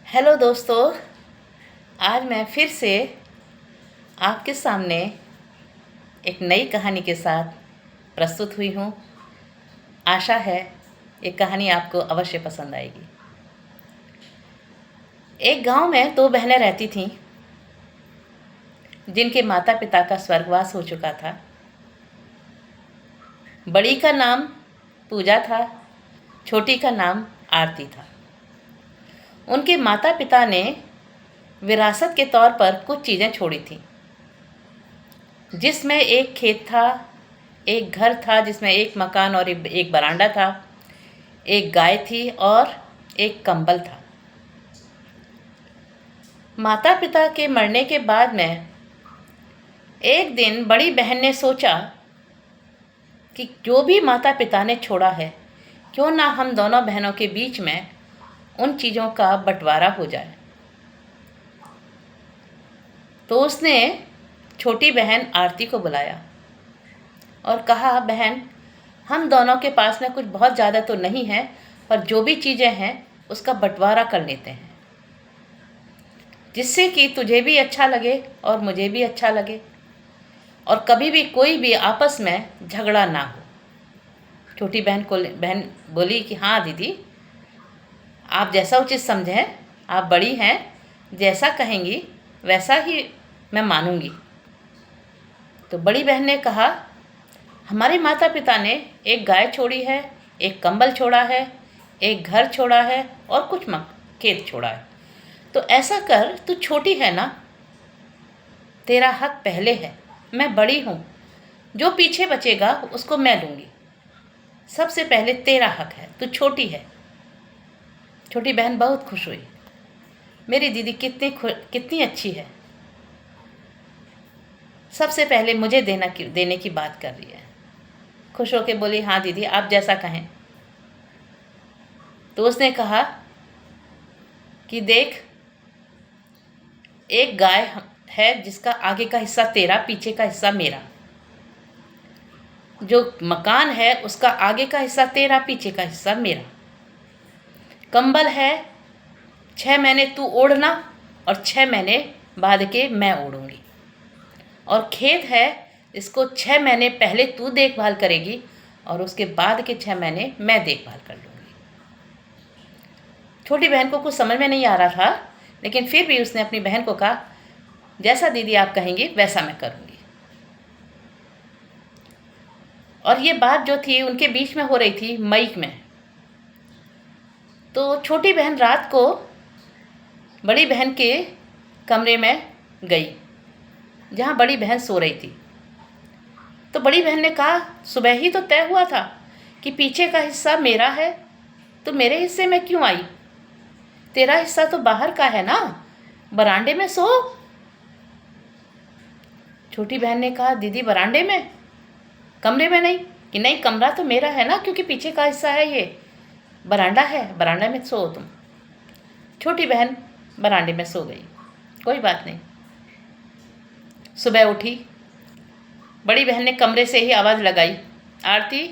Hello दोस्तों, आज मैं फिर से आपके सामने एक नई कहानी के साथ प्रस्तुत हुई हूँ। आशा है ये कहानी आपको अवश्य पसंद आएगी। एक गांव में दो बहनें रहती थीं जिनके माता पिता का स्वर्गवास हो चुका था। बड़ी का नाम पूजा था, छोटी का नाम आरती था। उनके माता पिता ने विरासत के तौर पर कुछ चीज़ें छोड़ी थीं, जिसमें एक खेत था, एक घर था जिसमें एक मकान और एक बरांडा था, एक गाय थी और एक कंबल था। माता पिता के मरने के बाद में एक दिन बड़ी बहन ने सोचा कि जो भी माता पिता ने छोड़ा है, क्यों ना हम दोनों बहनों के बीच में उन चीज़ों का बंटवारा हो जाए। तो उसने छोटी बहन आरती को बुलाया और कहा, बहन, हम दोनों के पास में कुछ बहुत ज़्यादा तो नहीं है, पर जो भी चीज़ें हैं उसका बंटवारा कर लेते हैं, जिससे कि तुझे भी अच्छा लगे और मुझे भी अच्छा लगे और कभी भी कोई भी आपस में झगड़ा ना हो। छोटी बहन बोली कि हाँ दीदी, आप जैसा उचित समझें, आप बड़ी हैं, जैसा कहेंगी वैसा ही मैं मानूंगी। तो बड़ी बहन ने कहा, हमारे माता पिता ने एक गाय छोड़ी है, एक कंबल छोड़ा है, एक घर छोड़ा है और कुछ खेत छोड़ा है। तो ऐसा कर, तू छोटी है ना, तेरा हक पहले है, मैं बड़ी हूँ, जो पीछे बचेगा उसको मैं लूँगी। सबसे पहले तेरा हक है, तू छोटी है। छोटी बहन बहुत खुश हुई, मेरी दीदी कितनी अच्छी है, सबसे पहले मुझे देने की बात कर रही है। खुश होकर बोली, हाँ दीदी, आप जैसा कहें। तो उसने कहा कि देख, एक गाय है जिसका आगे का हिस्सा तेरा, पीछे का हिस्सा मेरा। जो मकान है उसका आगे का हिस्सा तेरा, पीछे का हिस्सा मेरा। कंबल है, 6 महीने तू ओढ़ना और 6 महीने बाद के मैं ओढ़ूंगी। और खेत है, इसको 6 महीने पहले तू देखभाल करेगी और उसके बाद के 6 महीने मैं देखभाल कर लूँगी। छोटी बहन को कुछ समझ में नहीं आ रहा था, लेकिन फिर भी उसने अपनी बहन को कहा, जैसा दीदी आप कहेंगी वैसा मैं करूँगी। और ये बात जो थी उनके बीच में हो रही थी मई में। तो छोटी बहन रात को बड़ी बहन के कमरे में गई, जहाँ बड़ी बहन सो रही थी। तो बड़ी बहन ने कहा, सुबह ही तो तय हुआ था कि पीछे का हिस्सा मेरा है, तो मेरे हिस्से में क्यों आई? तेरा हिस्सा तो बाहर का है ना, बरांडे में सो। छोटी बहन ने कहा, दीदी बरांडे में, कमरे में नहीं। कि नहीं, कमरा तो मेरा है ना, क्योंकि पीछे का हिस्सा है ये, बरांडा है, बरांडा में सो तुम। छोटी बहन बरांडे में सो गई, कोई बात नहीं। सुबह उठी, बड़ी बहन ने कमरे से ही आवाज़ लगाई, आरती,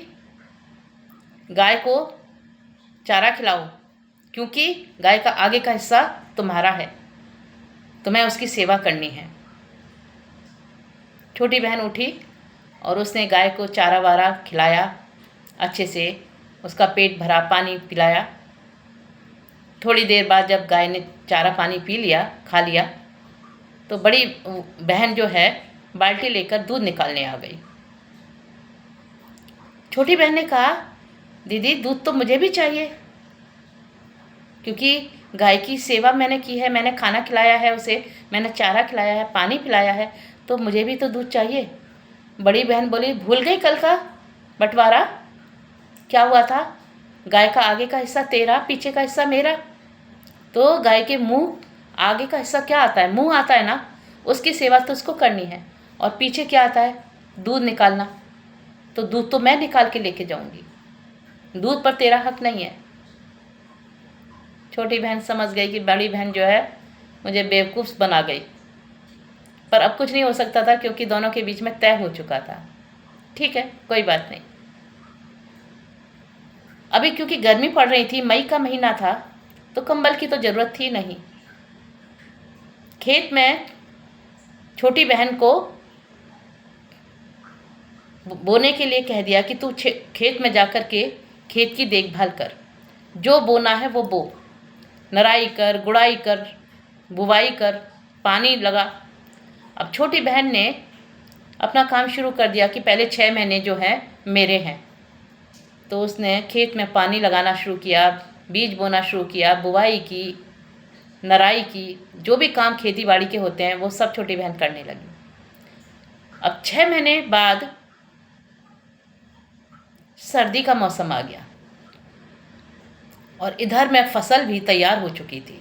गाय को चारा खिलाओ, क्योंकि गाय का आगे का हिस्सा तुम्हारा है, तुम्हें उसकी सेवा करनी है। छोटी बहन उठी और उसने गाय को चारा वारा खिलाया, अच्छे से उसका पेट भरा, पानी पिलाया। थोड़ी देर बाद जब गाय ने चारा पानी पी लिया, खा लिया, तो बड़ी बहन जो है बाल्टी लेकर दूध निकालने आ गई। छोटी बहन ने कहा, दीदी दूध तो मुझे भी चाहिए, क्योंकि गाय की सेवा मैंने की है, मैंने खाना खिलाया है उसे, मैंने चारा खिलाया है, पानी पिलाया है, तो मुझे भी तो दूध चाहिए। बड़ी बहन बोली, भूल गई कल का बंटवारा? क्या हुआ था? गाय का आगे का हिस्सा तेरा, पीछे का हिस्सा मेरा। तो गाय के मुंह, आगे का हिस्सा क्या आता है? मुंह आता है ना, उसकी सेवा तो उसको करनी है। और पीछे क्या आता है? दूध निकालना। तो दूध तो मैं निकाल के लेके जाऊंगी, दूध पर तेरा हक नहीं है। छोटी बहन समझ गई कि बड़ी बहन जो है मुझे बेवकूफ़ बना गई, पर अब कुछ नहीं हो सकता था, क्योंकि दोनों के बीच में तय हो चुका था। ठीक है, कोई बात नहीं। अभी क्योंकि गर्मी पड़ रही थी, मई का महीना था, तो कंबल की तो ज़रूरत थी नहीं। खेत में छोटी बहन को बोने के लिए कह दिया कि तू खेत में जाकर के खेत की देखभाल कर, जो बोना है वो बो, नराई कर, गुड़ाई कर, बुवाई कर, पानी लगा। अब छोटी बहन ने अपना काम शुरू कर दिया कि पहले 6 महीने जो हैं मेरे हैं। तो उसने खेत में पानी लगाना शुरू किया, बीज बोना शुरू किया, बुवाई की, नराई की, जो भी काम खेती बाड़ी के होते हैं वो सब छोटी बहन करने लगी। अब 6 महीने बाद सर्दी का मौसम आ गया और इधर में फसल भी तैयार हो चुकी थी।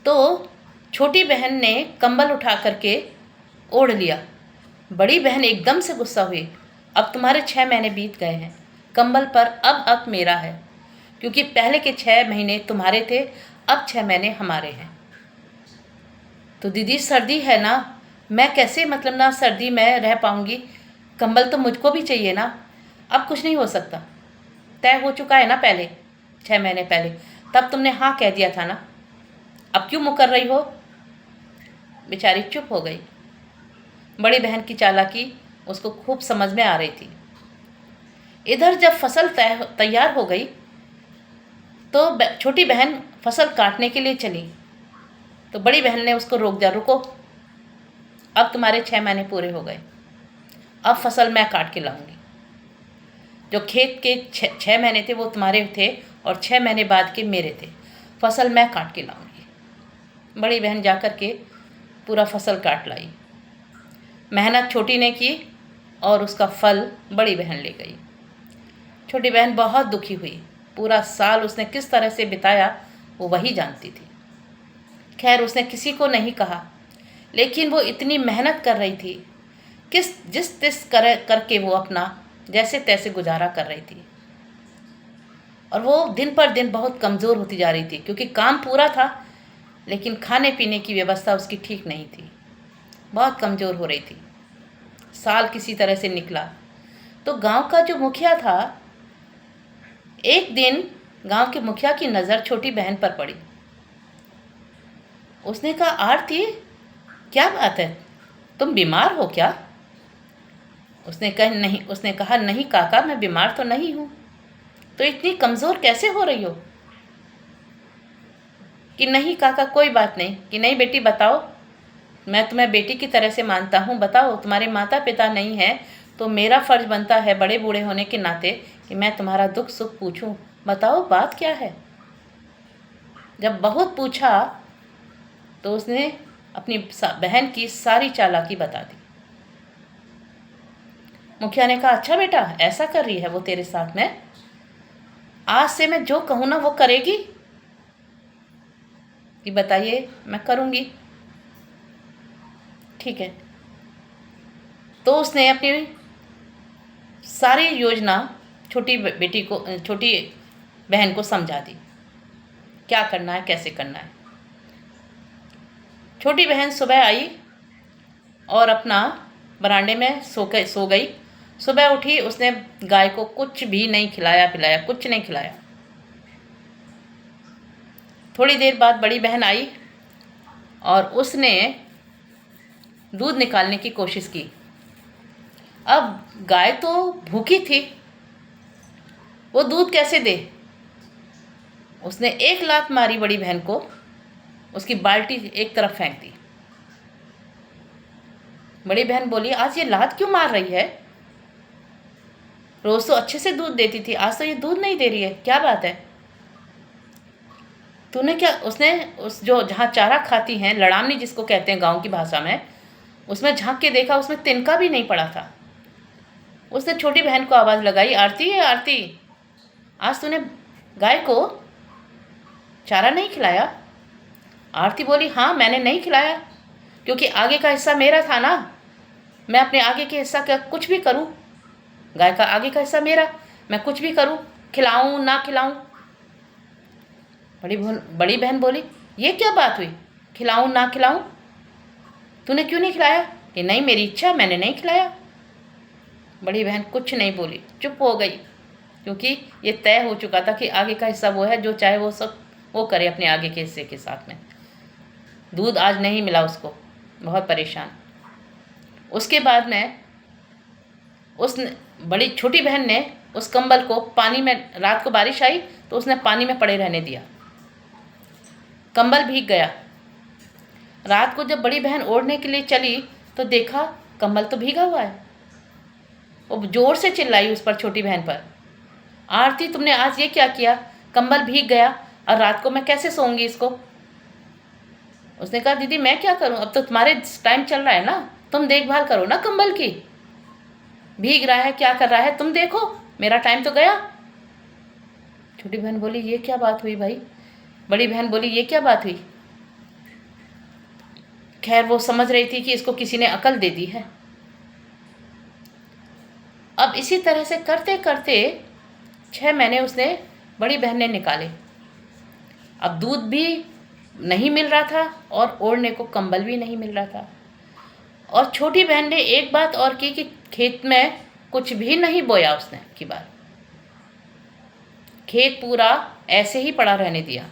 तो छोटी बहन ने कंबल उठा करके ओढ़ लिया। बड़ी बहन एकदम से गुस्सा हुई, अब तुम्हारे 6 महीने बीत गए हैं, कंबल पर अब हक मेरा है, क्योंकि पहले के 6 महीने तुम्हारे थे, अब 6 महीने हमारे हैं। तो दीदी सर्दी है ना, मैं कैसे मतलब ना सर्दी में रह पाऊँगी, कंबल तो मुझको भी चाहिए ना। अब कुछ नहीं हो सकता, तय हो चुका है ना पहले 6 महीने पहले, तब तुमने हाँ कह दिया था ना, अब क्यों मुकर रही हो। बेचारी चुप हो गई। बड़ी बहन की चालाकी उसको खूब समझ में आ रही थी। इधर जब फसल तैयार हो गई तो छोटी बहन फसल काटने के लिए चली। तो बड़ी बहन ने उसको रोक दिया, रुको, अब तुम्हारे 6 महीने पूरे हो गए, अब फसल मैं काट के लाऊंगी। जो खेत के 6 महीने थे वो तुम्हारे थे और 6 महीने बाद के मेरे थे, फसल मैं काट के लाऊंगी। बड़ी बहन जाकर के पूरा फसल काट लाई। मेहनत छोटी ने की और उसका फल बड़ी बहन ले गई। छोटी बहन बहुत दुखी हुई। पूरा साल उसने किस तरह से बिताया वो वही जानती थी। खैर उसने किसी को नहीं कहा, लेकिन वो इतनी मेहनत कर रही थी, जिस तिस करके वो अपना जैसे तैसे गुजारा कर रही थी। और वो दिन पर दिन बहुत कमज़ोर होती जा रही थी, क्योंकि काम पूरा था लेकिन खाने पीने की व्यवस्था उसकी ठीक नहीं थी, बहुत कमज़ोर हो रही थी। साल किसी तरह से निकला तो गांव का जो मुखिया था, एक दिन गांव के मुखिया की नज़र छोटी बहन पर पड़ी। उसने कहा, आरती क्या बात है, तुम बीमार हो क्या। उसने कहा नहीं काका, मैं बीमार तो नहीं हूँ। तो इतनी कमज़ोर कैसे हो रही हो। कि नहीं काका कोई बात नहीं, कि नहीं बेटी बताओ, मैं तुम्हें बेटी की तरह से मानता हूँ, बताओ तुम्हारे माता पिता नहीं हैं तो मेरा फ़र्ज़ बनता है बड़े बूढ़े होने के नाते कि मैं तुम्हारा दुख सुख पूछूं, बताओ बात क्या है। जब बहुत पूछा तो उसने अपनी बहन की सारी चालाकी बता दी। मुखिया ने कहा, अच्छा बेटा ऐसा कर रही है वो तेरे साथ में, आज से मैं जो कहूँ ना वो करेगी। कि बताइए, मैं करूँगी। ठीक है। तो उसने अपनी सारी योजना छोटी बहन को समझा दी, क्या करना है कैसे करना है। छोटी बहन सुबह आई और अपना बरांडे में सो गई। सुबह उठी, उसने गाय को कुछ भी नहीं खिलाया पिलाया, कुछ नहीं खिलाया। थोड़ी देर बाद बड़ी बहन आई और उसने दूध निकालने की कोशिश की। अब गाय तो भूखी थी, वो दूध कैसे दे। उसने एक लात मारी बड़ी बहन को, उसकी बाल्टी एक तरफ फेंक दी। बड़ी बहन बोली, आज ये लात क्यों मार रही है, रोज़ तो अच्छे से दूध देती थी, आज तो ये दूध नहीं दे रही है, क्या बात है। तूने क्या, उसने उस जो जहाँ चारा खाती हैं, लड़ामनी जिसको कहते हैं गांव की भाषा में, उसमें झांक के देखा, उसमें तिनका भी नहीं पड़ा था। उसने छोटी बहन को आवाज़ लगाई, आरती आरती, आज तूने गाय को चारा नहीं खिलाया। आरती बोली, हाँ मैंने नहीं खिलाया, क्योंकि आगे का हिस्सा मेरा था ना, मैं अपने आगे के हिस्सा का कुछ भी करूं, गाय का आगे का हिस्सा मेरा, मैं कुछ भी करूं, खिलाऊं ना खिलाऊं। बड़ी बहन बोली, ये क्या बात हुई, खिलाऊं ना खिलाऊं, तूने क्यों नहीं खिलाया। कि नहीं मेरी इच्छा, मैंने नहीं खिलाया। बड़ी बहन कुछ नहीं बोली, चुप हो गई। क्योंकि ये तय हो चुका था कि आगे का हिस्सा वो है, जो चाहे वो सब वो करे अपने आगे के हिस्से के साथ में। दूध आज नहीं मिला उसको, बहुत परेशान। उसके बाद में उस बड़ी छोटी बहन ने उस कंबल को पानी में, रात को बारिश आई तो उसने पानी में पड़े रहने दिया, कंबल भीग गया। रात को जब बड़ी बहन ओढ़ने के लिए चली तो देखा कंबल तो भीगा हुआ है। वो जोर से चिल्लाई उस पर, छोटी बहन पर, आरती तुमने आज ये क्या किया, कंबल भीग गया और रात को मैं कैसे सोऊंगी इसको। उसने कहा दीदी मैं क्या करूं, अब तो तुम्हारे टाइम चल रहा है ना, तुम देखभाल करो ना कंबल की, भीग रहा है क्या कर रहा है तुम देखो, मेरा टाइम तो गया। छोटी बहन बोली ये क्या बात हुई भाई। बड़ी बहन बोली ये क्या बात हुई। खैर वो समझ रही थी कि इसको किसी ने अकल दे दी है। अब इसी तरह से करते करते 6 महीने उसने, बड़ी बहन ने निकाले। अब दूध भी नहीं मिल रहा था और ओढ़ने को कंबल भी नहीं मिल रहा था। और छोटी बहन ने एक बात और की कि खेत में कुछ भी नहीं बोया उसने की बार, खेत पूरा ऐसे ही पड़ा रहने दिया।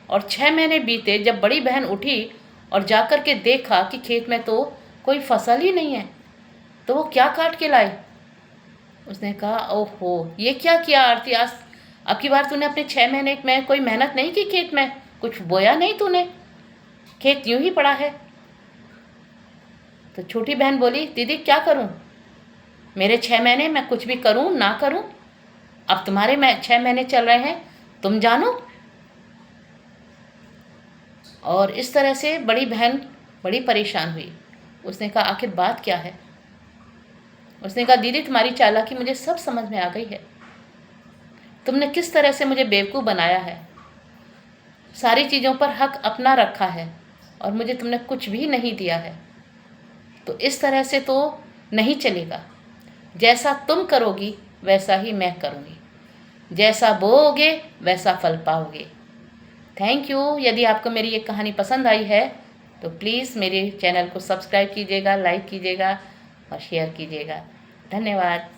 और 6 महीने बीते, जब बड़ी बहन उठी और जाकर के देखा कि खेत में तो कोई फसल ही नहीं है, तो वो क्या काट के लाई। उसने कहा ओहो ये क्या किया आरती, आज अब की बार तूने अपने 6 महीने में कोई मेहनत नहीं की, खेत में कुछ बोया नहीं तूने, खेत यूं ही पड़ा है। तो छोटी बहन बोली दीदी क्या करूं, मेरे 6 महीने मैं कुछ भी करूं ना करूं, अब तुम्हारे 6 महीने चल रहे हैं, तुम जानो। और इस तरह से बड़ी बहन बड़ी परेशान हुई। उसने कहा आखिर बात क्या है। उसने कहा दीदी तुम्हारी चालाकी मुझे सब समझ में आ गई है, तुमने किस तरह से मुझे बेवकूफ़ बनाया है, सारी चीज़ों पर हक अपना रखा है और मुझे तुमने कुछ भी नहीं दिया है। तो इस तरह से तो नहीं चलेगा, जैसा तुम करोगी वैसा ही मैं करूँगी, जैसा बोओगे वैसा फल पाओगे। Thank you. यदि आपको मेरी ये कहानी पसंद आई है तो प्लीज़ मेरे चैनल को सब्सक्राइब कीजिएगा, लाइक कीजिएगा और शेयर कीजिएगा। धन्यवाद।